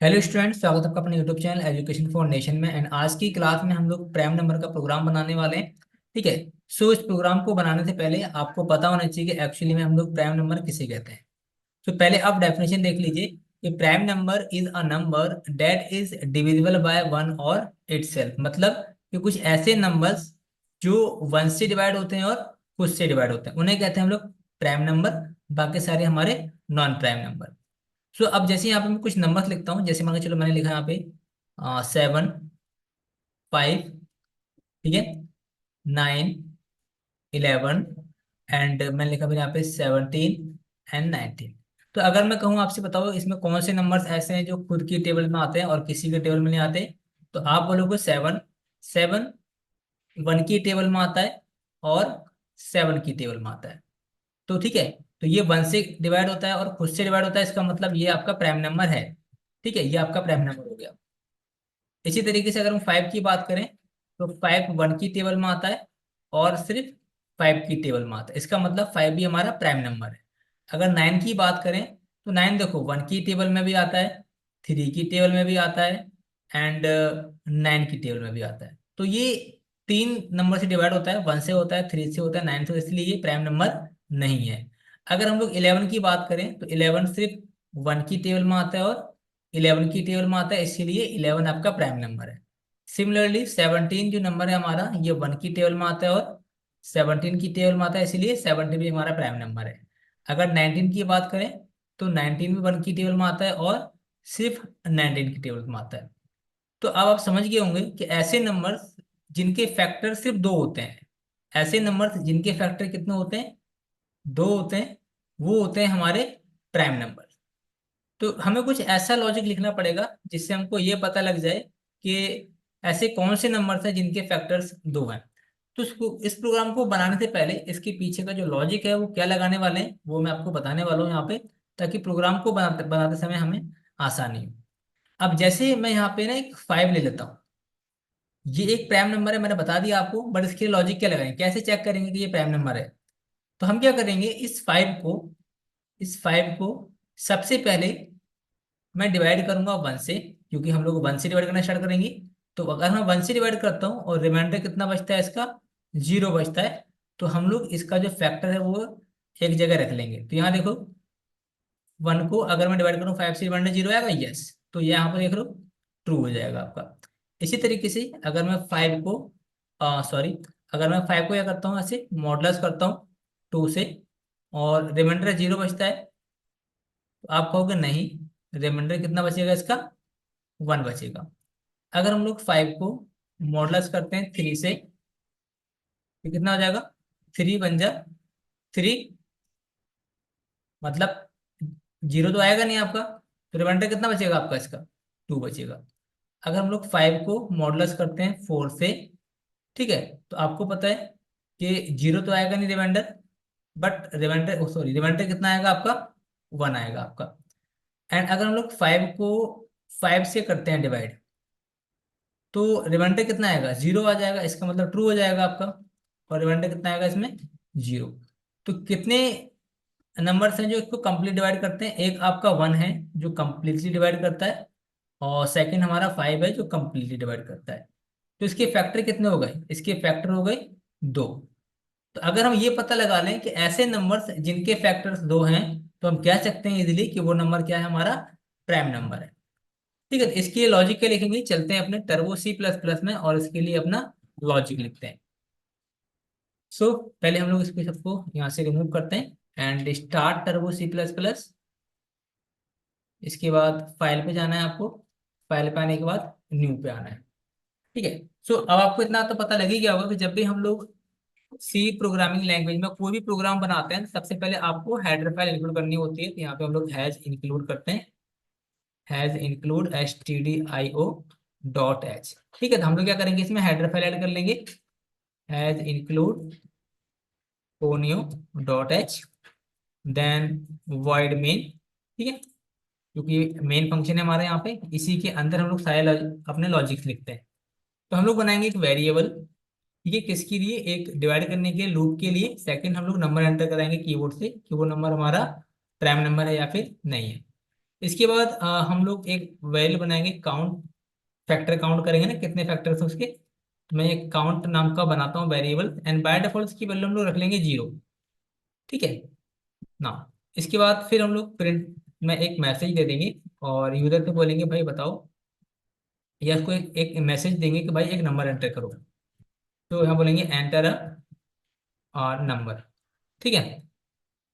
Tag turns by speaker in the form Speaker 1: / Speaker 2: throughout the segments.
Speaker 1: Hello student, स्वागत है आपका अपने YouTube channel education for nation में। एंड आज की क्लास में हम लोग प्राइम नंबर का प्रोग्राम बनाने वाले हैं। ठीक है। सो इस प्रोग्राम को बनाने से पहले आपको पता होना चाहिए कि एक्चुअली में हम लोग प्राइम नंबर किसे कहते हैं। तो पहले आप डेफिनेशन देख लीजिए कि prime number is a number that is divisible by one और इटसेल्फ। मतलब कि कुछ ऐसे नंबर्स जो वन से डिवाइड होते हैं और खुद से डिवाइड होते हैं उन्हें कहते हैं हम लोग प्राइम नंबर। बाकी सारे हमारे नॉन प्राइम नंबर। सो अब जैसे यहाँ पे मैं कुछ नंबर्स लिखता हूँ, जैसे मान के चलो मैंने लिखा यहाँ पे 7, 5, ठीक है, 9, 11 एंड मैंने लिखा फिर यहाँ पे 17 एंड 19। तो अगर मैं कहूँ आपसे बताओ इसमें कौन से नंबर्स ऐसे हैं जो खुद की टेबल में आते हैं और किसी के टेबल में नहीं आते, तो आप बोलोगे 7। 7 वन की टेबल में आता है और 7 की टेबल में आता है। तो ठीक है। तो ये वन से डिवाइड होता है और खुद से डिवाइड होता है, इसका मतलब ये आपका प्राइम नंबर है। ठीक है, ये आपका प्राइम नंबर हो गया। इसी तरीके से अगर हम 5 की बात करें तो 5 वन की टेबल में आता है और सिर्फ 5 की टेबल में आता है, इसका मतलब 5 भी हमारा प्राइम नंबर है। अगर 9 की बात करें तो 9 देखो वन की टेबल में भी आता है, 3 की टेबल में भी आता है एंड 9 की टेबल में भी आता है। तो ये तीन नंबर से डिवाइड होता है, वन से होता है, थ्री से होता है, नाइन से, इसलिए ये प्राइम नंबर नहीं है। अगर हम लोग 11 की बात करें तो 11 सिर्फ वन की टेबल में आता है और 11 की टेबल में आता है, इसीलिए 11 आपका प्राइम नंबर है। सिमिलरली 17 जो नंबर है हमारा, ये वन की टेबल में आता है और 17 की टेबल में आता है, इसीलिए 17 भी हमारा प्राइम नंबर है। अगर 19 की बात करें तो 19 भी वन की टेबल में आता है और सिर्फ 19 की टेबल में आता है। तो अब आप समझ गए होंगे कि ऐसे नंबर्स जिनके फैक्टर सिर्फ दो होते हैं, ऐसे नंबर्स जिनके फैक्टर कितने होते हैं, दो होते हैं, वो होते हैं हमारे प्राइम नंबर। तो हमें कुछ ऐसा लॉजिक लिखना पड़ेगा जिससे हमको ये पता लग जाए कि ऐसे कौन से नंबर्स हैं जिनके फैक्टर्स दो हैं। तो इस प्रोग्राम को बनाने से पहले इसके पीछे का जो लॉजिक है वो क्या लगाने वाले हैं वो मैं आपको बताने वाला हूँ यहाँ पे, ताकि प्रोग्राम को बनाते बनाते समय हमें आसानी हो। अब जैसे मैं यहाँ पे ना एक 5 ले लेता हूँ, ये एक प्राइम नंबर है, मैंने बता दिया आपको, बट इसके लॉजिक क्या लगाएंगे, कैसे चेक करेंगे कि ये प्राइम नंबर है। तो हम क्या करेंगे, इस 5 को सबसे पहले मैं डिवाइड करूंगा वन से, क्योंकि हम लोग वन से डिवाइड करना स्टार्ट करेंगे। तो अगर मैं वन से डिवाइड करता हूँ और रिमाइंडर कितना बचता है इसका, 0 बचता है, तो हम लोग इसका जो फैक्टर है वो एक जगह रख लेंगे। तो यहाँ देखो, वन को अगर मैं डिवाइड करूँ 5 से, रिमाइंडर 0 आएगा, यस। तो ये यहाँ पर देख लो, ट्रू हो जाएगा आपका। इसी तरीके से अगर मैं 5 को सॉरी, अगर मैं 5 को क्या करता हूँ, ऐसे मॉडुलस करता हूँ 2 से और रिमाइंडर 0 बचता है, तो आप कहोगे नहीं, रिमाइंडर कितना बचेगा इसका, 1 बचेगा। अगर हम लोग 5 को मॉडुलस करते हैं 3 से, तो कितना हो जाएगा, 3 बन जा 3, मतलब 0 तो आएगा नहीं आपका, तो रिमाइंडर कितना बचेगा आपका इसका, 2 बचेगा। अगर हम लोग 5 को मॉडुलस करते हैं 4 से, ठीक है, तो आपको पता है कि 0 तो आएगा नहीं reminder, but reminder sorry reminder कितना आएगा आपका, 1 आएगा आपका। एंड अगर हम लोग 5 को 5 से करते हैं डिवाइड, तो रिमाइंडर कितना आएगा, 0 आ जाएगा, इसका मतलब ट्रू हो जाएगा आपका। और रिमाइंडर कितना आएगा इसमें, 0। तो कितने नंबर्स हैं जो इसको कंप्लीट डिवाइड करते हैं, एक आपका 1 है जो कंप्लीटली डिवाइड करता है, और सेकंड हमारा 5 है जो कंप्लीटली डिवाइड करता है। तो इसके फैक्टर कितने हो गए, इसके फैक्टर हो गए 2। तो अगर हम ये पता लगा लें कि ऐसे नंबर्स जिनके फैक्टर्स 2 हैं, तो हम कह सकते हैं इजीली कि वो नंबर क्या है, हमारा प्राइम नंबर है। ठीक है, तो इसके लिए लॉजिक क्या लिखेंगे, चलते हैं अपने टर्बो सी प्लस प्लस में और इसके लिए अपना लॉजिक लिखते हैं। सो पहले हम लोग इसको सबको यहाँ से रिमूव करते हैं and start turbo C plus plus. इसके बाद फाइल पे जाना है आपको, फाइल पे आने के बाद न्यू पे आना है। ठीक है। सो अब आपको इतना तो पता लग ही गया होगा कि जब भी हम लोग सी प्रोग्रामिंग लैंग्वेज में कोई भी प्रोग्राम बनाते हैं, सबसे पहले आपको हेडर फाइल इंक्लूड करनी होती है। तो यहाँ पे हम लोग हैज इंक्लूड करते हैं, has include stdio dot H. ठीक है, तो हम लोग क्या करेंगे, इसमें हेडर फाइल ऐड कर लेंगे, हैज इंक्लूड ओनियो dot h, then void main। ठीक है, क्योंकि मेन फंक्शन है हमारे यहाँ पे, इसी के अंदर हम लोग सारे अपने लॉजिक्स लिखते हैं। तो हम लोग बनाएंगे एक वेरिएबल, ठीक है, किसके लिए, एक डिवाइड करने के लूप के लिए। सेकंड हम लोग नंबर एंटर कराएंगे कीबोर्ड से कि वो नंबर हमारा प्राइम नंबर है या फिर नहीं है। इसके बाद हम लोग एक वेरिएबल बनाएंगे काउंट, फैक्टर काउंट करेंगे ना कितने फैक्टर्स हैं उसके। तो मैं एक काउंट नाम का बनाता हूँ वेरिएबल, एंड बाय डिफॉल्ट इसकी वैल्यू हम लोग रख लेंगे 0। ठीक है ना। इसके बाद फिर हम लोग प्रिंट में एक मैसेज दे देंगे, और यूजर को बोलेंगे भाई बताओ, या उसको एक मैसेज देंगे कि भाई एक नंबर एंटर करो। तो यहाँ बोलेंगे एंटर अ नंबर। ठीक है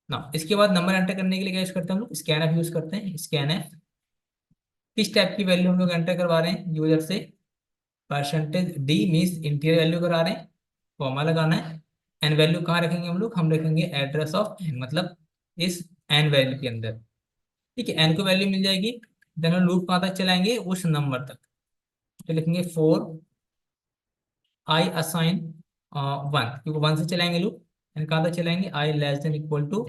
Speaker 1: ना। इसके बाद नंबर एंटर करने के लिए क्या यूज करते हैं हम लोग, स्कैन एफ यूज करते हैं। स्कैन एफ किस टाइप की वैल्यू हम लोग एंटर करवा रहे हैं यूजर से, percentage D means interior value करा रहे हैं, कॉमा लगाना है। एन वैल्यू कहाँ रखेंगे हम रखेंगे एड्रेस ऑफ एन, मतलब इस एन वैल्यू के अंदर। ठीक है, एन को वैल्यू मिल जाएगी, देन हम लूप कहाँ तक चलाएंगे, उस नंबर तक। तो लिखेंगे फोर आई असाइन वन, क्योंकि वन से चलाएंगे लूप। एंड कहाँ तक चलाएंगे, i less than equal to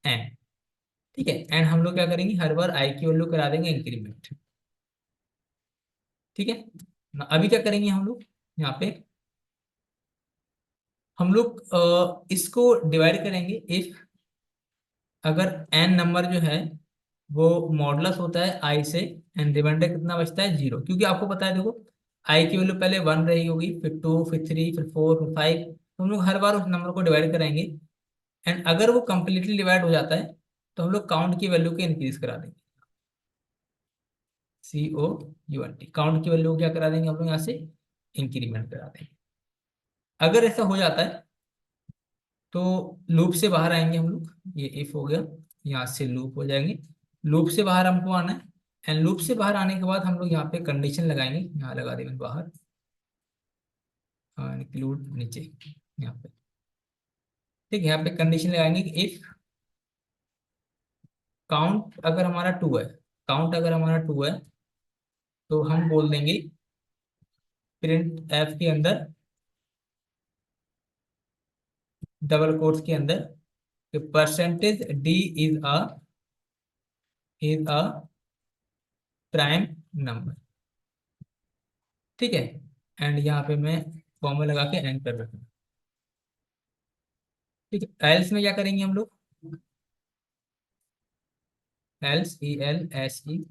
Speaker 1: n. ठीक है, एंड हम लोग क्या करेंगे, हर बार आई की वैल्यू करा देंगे इंक्रीमेंट। ठीक है ना। अभी क्या करेंगे हम लोग, यहाँ पे हम लोग इसको डिवाइड करेंगे इफ, अगर एन नंबर जो है वो मॉडुलस होता है आई से, एंड रिमाइंडर कितना बचता है 0, क्योंकि आपको पता है देखो आई की वैल्यू पहले 1 रही होगी, फिर 2, फिर 3, फिर 4, फिर 5। तो हम लोग हर बार उस नंबर को डिवाइड कराएंगे, एंड अगर वो कंप्लीटली डिवाइड हो जाता है तो हम लोग काउंट की वैल्यू को इंक्रीज करा देंगे। COUNT काउंट की वैल्यू को क्या करा देंगे हम लोग यहाँ से, इंक्रीमेंट करा देंगे। अगर ऐसा हो जाता है तो लूप से बाहर आएंगे हम लोग, ये इफ हो गया, यहाँ से लूप हो जाएंगे। लूप से बाहर हमको आना है, एंड लूप से बाहर आने के बाद हम लोग यहाँ पे कंडीशन लगाएंगे, यहाँ लगा देंगे बाहर, इंक्लूड नीचे यहाँ पे। ठीक है, यहाँ पे कंडीशन लगाएंगे कि इफ काउंट अगर हमारा 2 है, काउंट अगर हमारा 2 है, तो हम बोल देंगे प्रिंट एफ के अंदर, डबल कोट्स के अंदर, कि percentage D is a prime number. ठीक है, एंड यहाँ पे मैं कॉमा लगा के एंड कर रखूँ। ठीक है, एल्स में क्या करेंगे हम लोग, एल्स ELSE,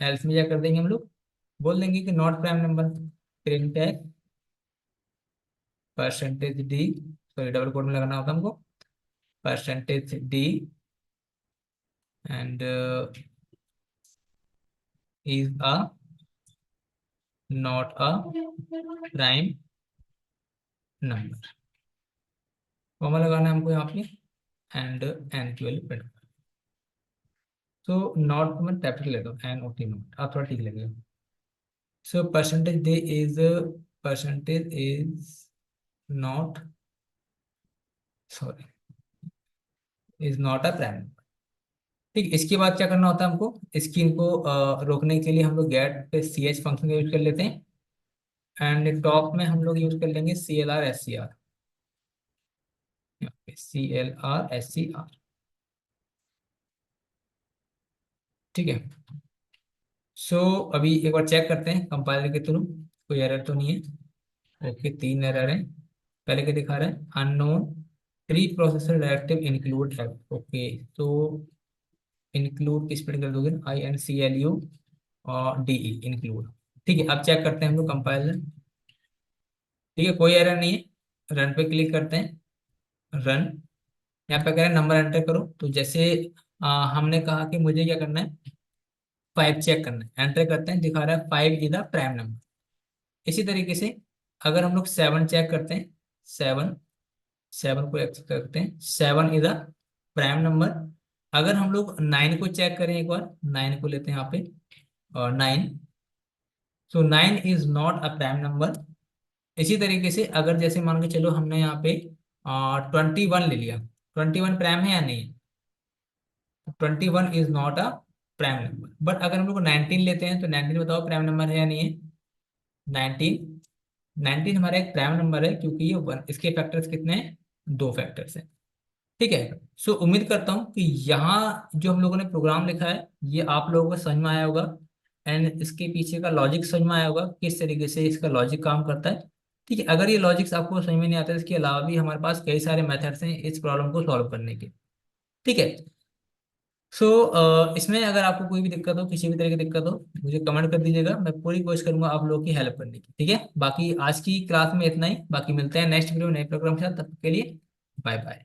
Speaker 1: एल्स में क्या कर देंगे हम लोग, बोल देंगे कि नॉट प्राइम नंबर, प्रिंट है percentage d, sorry double quote में लगाना होता है हमको, percentage d and is a not a prime number. Comma लगाना है हमको यहाँ पे, एंड एन की वैल्यू प्रिंट। तो नॉट में टैप के लेता हूँ, NOT नॉट, आप थोड़ा ठीक लगेगा। So percentage is not, sorry, is not a prime. ठीक, इसके बाद क्या करना होता है हमको, स्क्रीन को रोकने के लिए हम लोग गेट पे CH फंक्शन का यूज कर लेते हैं, एंड टॉप में हम लोग यूज कर लेंगे CLR SCR, यहाँ पे CLR SCR। ठीक है, सो अभी एक बार चेक करते हैं कंपाइलर के थ्रू, कोई एरर तो नहीं है। ओके, 3 एरर है। पहले क्या दिखा रहा है, unknown pre processor directive include है। ओके, तो इंक्लूड किस पे कर दोगे, INCLU और DE इंक्लूड। ठीक है, अब चेक करते हैं हम लोग कंपाइलर। ठीक है, कोई एरर नहीं है। रन पे क्लिक करते हैं, रन। यहाँ पे कह रहे हैं नंबर एंटर करो, तो जैसे हमने कहा कि मुझे क्या करना है, 5 चेक करना है, एंटर करते हैं, दिखा रहा है 5 इज द प्राइम नंबर। इसी तरीके से अगर हम लोग 7 चेक करते हैं, 7, 7 को एक्सेप्ट करते हैं, 7 इज द प्राइम नंबर। अगर हम लोग 9 को चेक करें एक बार, 9 को लेते हैं यहाँ पे, और 9, सो 9 is not a prime number. इसी तरीके से अगर जैसे मान के चलो हमने यहाँ पे 21 ले लिया, 21 प्राइम है या नहीं, 21 is not a prime number. But अगर हम लोग 19 लेते हैं, तो 19 बताओ प्राइम नंबर है या नहीं है, 19, 19 हमारा एक प्राइम नंबर है, क्योंकि ये वन, इसके फैक्टर्स कितने हैं, 2 फैक्टर्स हैं। ठीक है, सो उम्मीद करता हूँ कि यहाँ जो हम लोगों ने प्रोग्राम लिखा है ये आप लोगों को समझ में आया होगा, एंड इसके पीछे का लॉजिक समझ में आया होगा, किस तरीके से इसका लॉजिक काम करता है। ठीक है, अगर ये लॉजिक्स आपको समझ में नहीं आता, इसके अलावा भी हमारे पास कई सारे मेथड्स हैं इस प्रॉब्लम को सॉल्व करने के। ठीक है, सो इसमें अगर आपको कोई भी दिक्कत हो, किसी भी तरह की दिक्कत हो, मुझे कमेंट कर दीजिएगा, मैं पूरी कोशिश करूंगा आप लोगों की हेल्प करने की। ठीक है, बाकी आज की क्लास में इतना ही, बाकी मिलते हैं नेक्स्ट वीडियो नए प्रोग्राम के साथ, तब तक के लिए बाय बाय।